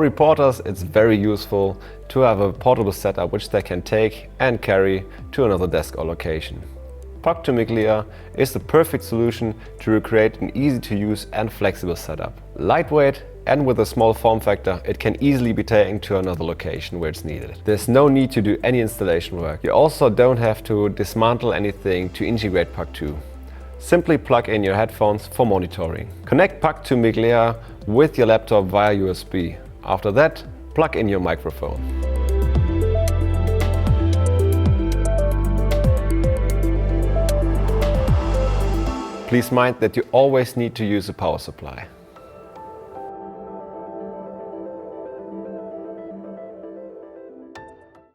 reporters, it's very useful to have a portable setup which they can take and carry to another desk or location. PUC2 Mic LEA is the perfect solution to recreate an easy-to-use and flexible setup. Lightweight and with a small form factor, it can easily be taken to another location where it's needed. There's no need to do any installation work. You also don't have to dismantle anything to integrate PUC2. Simply plug in your headphones for monitoring. Connect PUC2 Mic LEA with your laptop via USB. After that, plug in your microphone. Please mind that you always need to use a power supply.